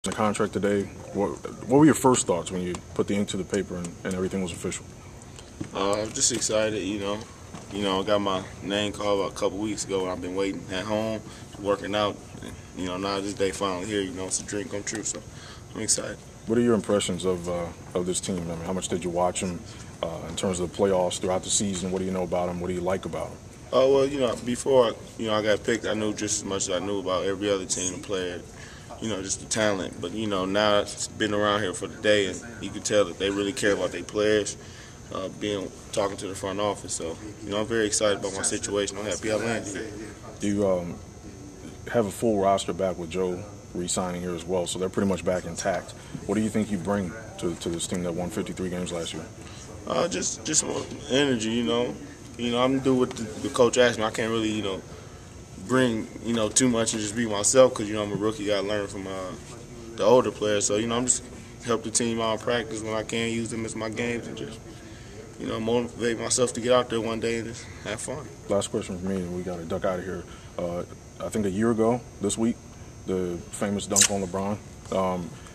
The contract today. What were your first thoughts when you put the ink to the paper and everything was official? I'm just excited, I got my name called about a couple weeks ago, and I've been waiting at home, working out. And, now this day finally here. It's a dream come true. So I'm excited. What are your impressions of this team? I mean, how much did you watch them in terms of the playoffs throughout the season? What do you know about them? What do you like about them? Oh well, before I got picked, I knew just as much as I knew about every other team and player. Just the talent. But, now it's been around here for the day, and you can tell that they really care about their players, talking to the front office. So, I'm very excited about my situation. I'm happy I landed here. You have a full roster back with Joe re-signing here as well, so they're pretty much back intact. What do you think you bring to this team that won 53 games last year? Just more energy, I'm going to do what the coach asked me. I can't really, bring too much and just be myself because I'm a rookie. Got to learn from the older players. So I'm just help the team out in practice when I can, use them as my games, and just motivate myself to get out there one day and just have fun. Last question for me, and we got to duck out of here. I think a year ago this week, the famous dunk on LeBron.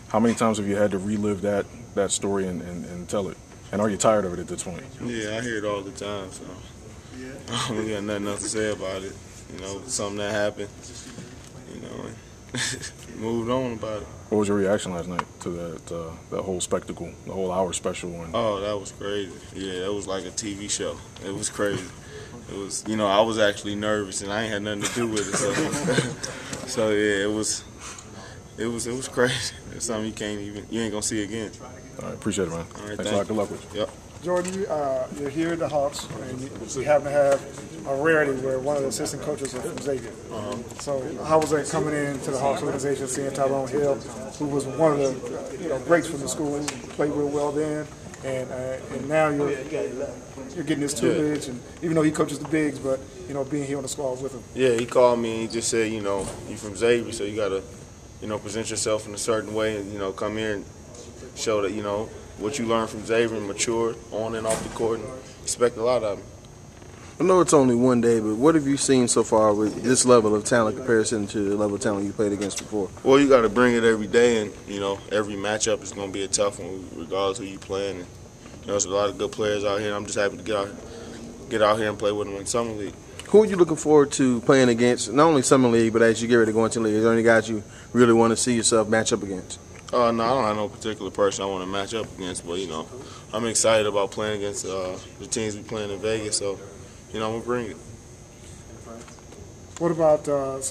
How many times have you had to relive that story and tell it? And are you tired of it at this point? Yeah, I hear it all the time. So I don't really got nothing else to say about it. Something that happened, and moved on about it. What was your reaction last night to that whole spectacle, the whole hour special? Oh, that was crazy. Yeah, it was like a TV show. It was crazy. It was, I was actually nervous, and I ain't had nothing to do with it. So yeah, it was crazy. It's something you ain't gonna see again. All right, appreciate it, man. All right, thanks a lot. Good luck with you. Yep. Jordan, you're here at the Hawks, and you happen to have a rarity where one of the assistant coaches is from Xavier. So how was that coming into the Hawks organization, seeing Tyrone Hill, who was one of the greats from the school, played real well then, and now you're getting this tutelage, and even though he coaches the bigs, but being here on the squad with him. Yeah, he called me and he just said, you from Xavier, so you gotta, present yourself in a certain way, and come here and show that what you learned from Xavier and mature on and off the court, and expect a lot of him. I know it's only one day, but what have you seen so far with this level of talent comparison to the level of talent you played against before? Well, you got to bring it every day, and every matchup is going to be a tough one, regardless of who you playing. And there's a lot of good players out here. I'm just happy to get out here and play with them in Summer League. Who are you looking forward to playing against, not only Summer League, but as you get ready to go into the league? Is there any guys you really want to see yourself match up against? No, I don't have no particular person I want to match up against, but I'm excited about playing against the teams we playing in Vegas. So, I'm gonna bring it. What about